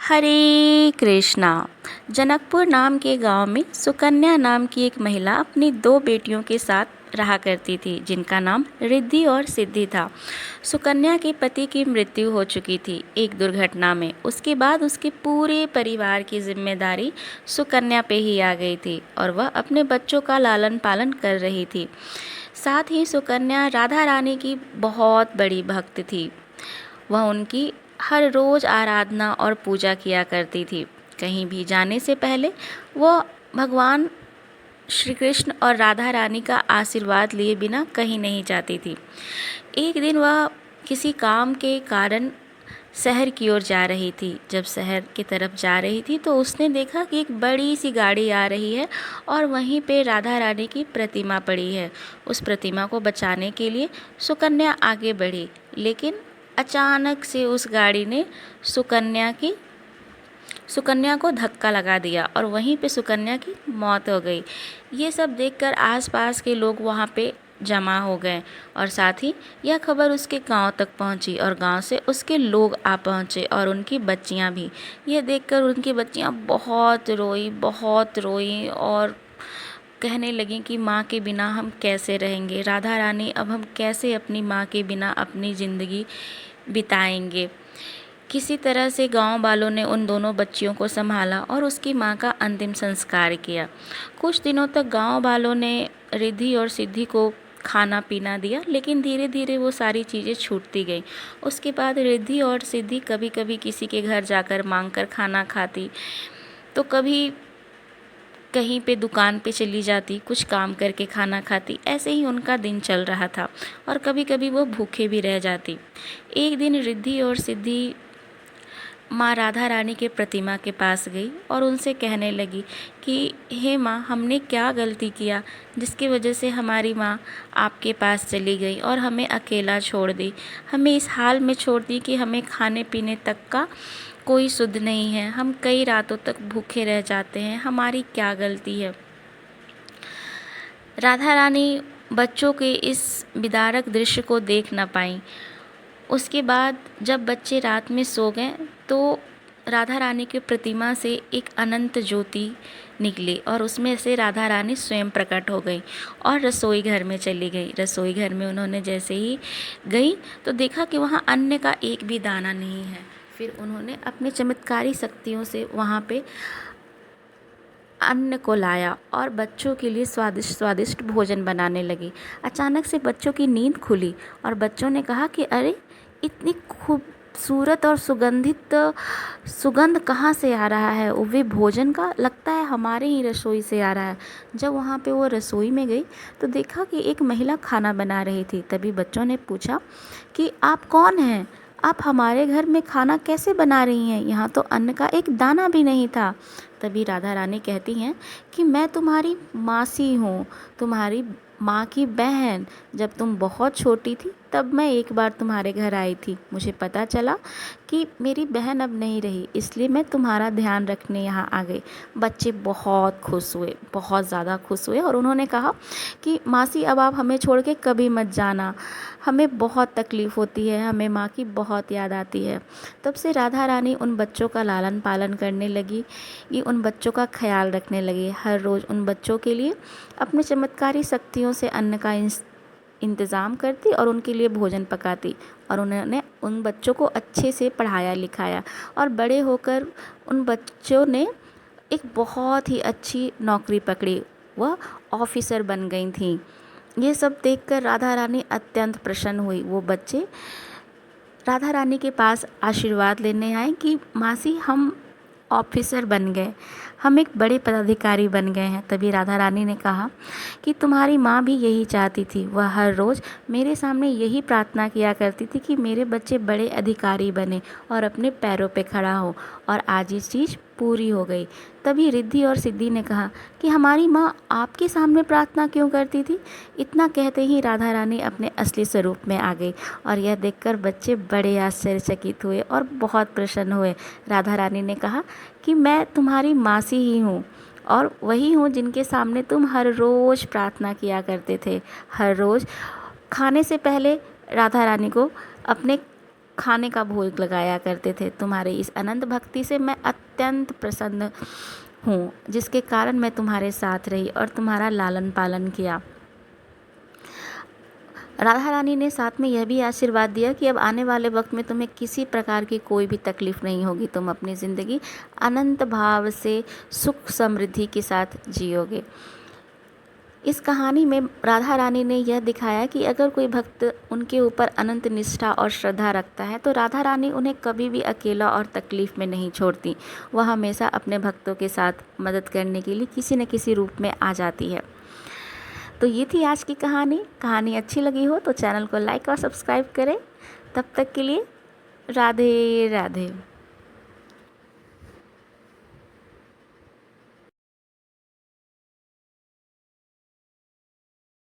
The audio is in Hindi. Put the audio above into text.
हरे कृष्णा। जनकपुर नाम के गांव में सुकन्या नाम की एक महिला अपनी दो बेटियों के साथ रहा करती थी, जिनका नाम रिद्धि और सिद्धि था। सुकन्या के पति की मृत्यु हो चुकी थी एक दुर्घटना में। उसके बाद उसके पूरे परिवार की जिम्मेदारी सुकन्या पे ही आ गई थी और वह अपने बच्चों का लालन पालन कर रही थी। साथ ही सुकन्या राधा रानी की बहुत बड़ी भक्त थी। वह उनकी हर रोज़ आराधना और पूजा किया करती थी। कहीं भी जाने से पहले वह भगवान श्री कृष्ण और राधा रानी का आशीर्वाद लिए बिना कहीं नहीं जाती थी। एक दिन वह किसी काम के कारण शहर की ओर जा रही थी। जब शहर की तरफ जा रही थी तो उसने देखा कि एक बड़ी सी गाड़ी आ रही है और वहीं पे राधा रानी की प्रतिमा पड़ी है। उस प्रतिमा को बचाने के लिए सुकन्या आगे बढ़ी, लेकिन अचानक से उस गाड़ी ने सुकन्या को धक्का लगा दिया और वहीं पे सुकन्या की मौत हो गई। ये सब देखकर आसपास के लोग वहाँ पे जमा हो गए और साथ ही यह खबर उसके गांव तक पहुंची और गांव से उसके लोग आ पहुंचे और उनकी बच्चियां भी। ये देखकर उनकी बच्चियां बहुत रोई और कहने लगी कि माँ के बिना हम कैसे रहेंगे, राधा रानी अब हम कैसे अपनी माँ के बिना अपनी ज़िंदगी बिताएंगे। किसी तरह से गांव वालों ने उन दोनों बच्चियों को संभाला और उसकी मां का अंतिम संस्कार किया। कुछ दिनों तक गांव वालों ने रिद्धि और सिद्धि को खाना पीना दिया, लेकिन धीरे धीरे वो सारी चीज़ें छूटती गई। उसके बाद रिद्धि और सिद्धि कभी कभी किसी के घर जाकर मांग कर खाना खाती, तो कभी कहीं पे दुकान पे चली जाती, कुछ काम करके खाना खाती। ऐसे ही उनका दिन चल रहा था और कभी कभी वो भूखे भी रह जाती। एक दिन रिद्धि और सिद्धि माँ राधा रानी के प्रतिमा के पास गई और उनसे कहने लगी कि हे माँ, हमने क्या गलती किया जिसकी वजह से हमारी माँ आपके पास चली गई और हमें अकेला छोड़ दी, हमें इस हाल में छोड़ दी कि हमें खाने पीने तक का कोई सुध नहीं है, हम कई रातों तक भूखे रह जाते हैं, हमारी क्या गलती है। राधा रानी बच्चों के इस विदारक दृश्य को देख न पाई। उसके बाद जब बच्चे रात में सो गए तो राधा रानी की प्रतिमा से एक अनंत ज्योति निकली और उसमें से राधा रानी स्वयं प्रकट हो गई और रसोई घर में चली गई। रसोई घर में उन्होंने जैसे ही गई तो देखा कि वहाँ अन्न का एक भी दाना नहीं है। फिर उन्होंने अपने चमत्कारी शक्तियों से वहाँ पे अन्न को लाया और बच्चों के लिए स्वादिष्ट स्वादिष्ट भोजन बनाने लगी। अचानक से बच्चों की नींद खुली और बच्चों ने कहा कि अरे, इतनी खूबसूरत और सुगंध कहाँ से आ रहा है, वे भोजन का, लगता है हमारे ही रसोई से आ रहा है। जब वहाँ पे वो रसोई में गई तो देखा कि एक महिला खाना बना रही थी। तभी बच्चों ने पूछा कि आप कौन हैं, आप हमारे घर में खाना कैसे बना रही हैं, यहाँ तो अन्न का एक दाना भी नहीं था। तभी राधा रानी कहती हैं कि मैं तुम्हारी मासी हूँ, तुम्हारी माँ की बहन। जब तुम बहुत छोटी थी तब मैं एक बार तुम्हारे घर आई थी, मुझे पता चला कि मेरी बहन अब नहीं रही, इसलिए मैं तुम्हारा ध्यान रखने यहाँ आ गई। बच्चे बहुत खुश हुए, बहुत ज़्यादा खुश हुए और उन्होंने कहा कि मासी, अब आप हमें छोड़ के कभी मत जाना, हमें बहुत तकलीफ़ होती है, हमें माँ की बहुत याद आती है। तब से राधा रानी उन बच्चों का लालन पालन करने लगी, ये उन बच्चों का ख्याल रखने लगी। हर रोज़ उन बच्चों के लिए अपने चमत्कारी शक्तियों से अन्न का इंतज़ाम करती और उनके लिए भोजन पकाती और उन्होंने उन बच्चों को अच्छे से पढ़ाया लिखाया और बड़े होकर उन बच्चों ने एक बहुत ही अच्छी नौकरी पकड़ी, वह ऑफिसर बन गई थीं। ये सब देखकर राधा रानी अत्यंत प्रसन्न हुई। वो बच्चे राधा रानी के पास आशीर्वाद लेने आए कि मासी, हम ऑफिसर बन गए, हम एक बड़े पदाधिकारी बन गए हैं। तभी राधा रानी ने कहा कि तुम्हारी माँ भी यही चाहती थी, वह हर रोज़ मेरे सामने यही प्रार्थना किया करती थी कि मेरे बच्चे बड़े अधिकारी बने और अपने पैरों पे खड़ा हो, और आज ये चीज़ पूरी हो गई। तभी रिद्धि और सिद्धि ने कहा कि हमारी माँ आपके सामने प्रार्थना क्यों करती थी। इतना कहते ही राधा रानी अपने असली स्वरूप में आ गई और यह देखकर बच्चे बड़े आश्चर्यचकित हुए और बहुत प्रसन्न हुए। राधा रानी ने कहा कि मैं तुम्हारी मासी ही हूँ और वही हूँ जिनके सामने तुम हर रोज़ प्रार्थना किया करते थे। हर रोज़ खाने से पहले राधा रानी को अपने खाने का भोग लगाया करते थे। तुम्हारी इस अनंत भक्ति से मैं अत्यंत प्रसन्न हूँ, जिसके कारण मैं तुम्हारे साथ रही और तुम्हारा लालन पालन किया। राधा रानी ने साथ में यह भी आशीर्वाद दिया कि अब आने वाले वक्त में तुम्हें किसी प्रकार की कोई भी तकलीफ़ नहीं होगी, तुम अपनी ज़िंदगी अनंत भाव से सुख समृद्धि के साथ जियोगे। इस कहानी में राधा रानी ने यह दिखाया कि अगर कोई भक्त उनके ऊपर अनंत निष्ठा और श्रद्धा रखता है तो राधा रानी उन्हें कभी भी अकेला और तकलीफ़ में नहीं छोड़ती। वह हमेशा अपने भक्तों के साथ मदद करने के लिए किसी न किसी रूप में आ जाती है। तो ये थी आज की कहानी अच्छी लगी हो तो चैनल को लाइक और सब्सक्राइब करें। तब तक के लिए राधे राधे।